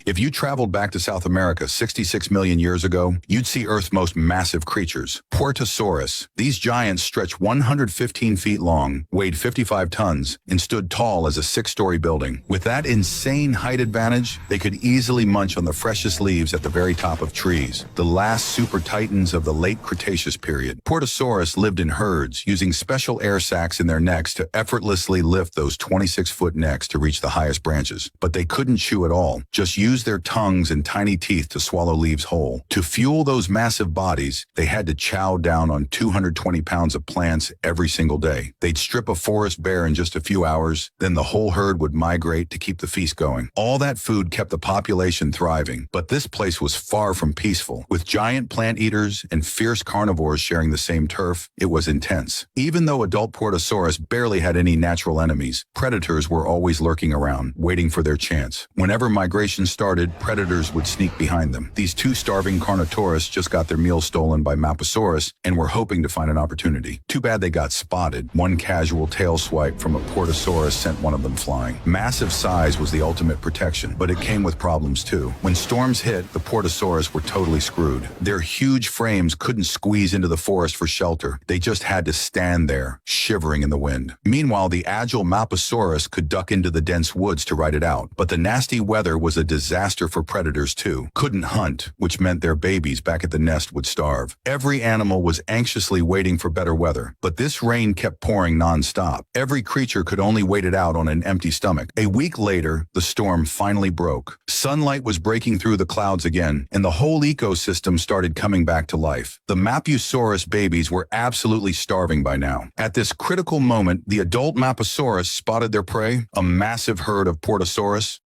If you traveled back to South America 66 million years ago, you'd see Earth's most massive creatures, puertasaurus. These giants stretched 115 feet long, weighed 55 tons, and stood tall as a six-story building. With that insane height advantage, they could easily munch on the freshest leaves at the very top of trees, the last super titans of the late Cretaceous period. Puertasaurus lived in herds, using special air sacs in their necks to effortlessly lift those 26-foot necks to reach the highest branches. But they couldn't chew at all, just use their tongues and tiny teeth to swallow leaves whole. To fuel those massive bodies, they had to chow down on 220 pounds of plants every single day. They'd strip a forest bare in just a few hours, then the whole herd would migrate to keep the feast going. All that food kept the population thriving, but this place was far from peaceful. With giant plant eaters and fierce carnivores sharing the same turf, it was intense. Even though adult Puertasaurus barely had any natural enemies, predators were always lurking around, waiting for their chance. Whenever migration started, predators would sneak behind them. These two starving Carnotaurus just got their meal stolen by Maposaurus and were hoping to find an opportunity. Too bad they got spotted. One casual tail swipe from a Puertasaurus sent one of them flying. Massive size was the ultimate protection, but it came with problems too. When storms hit, the Puertasaurus were totally screwed. Their huge frames couldn't squeeze into the forest for shelter. They just had to stand there, shivering in the wind. Meanwhile, the agile Maposaurus could duck into the dense woods to ride it out. But the nasty weather was a disaster for predators too. Couldn't hunt, which meant their babies back at the nest would starve. Every animal was anxiously waiting for better weather, but this rain kept pouring non-stop. Every creature could only wait it out on an empty stomach. A week later, the storm finally broke. Sunlight was breaking through the clouds again, and the whole ecosystem started coming back to life. The Mapusaurus babies were absolutely starving by now. At this critical moment, the adult Maposaurus spotted their prey, a massive herd of Puertasaurus.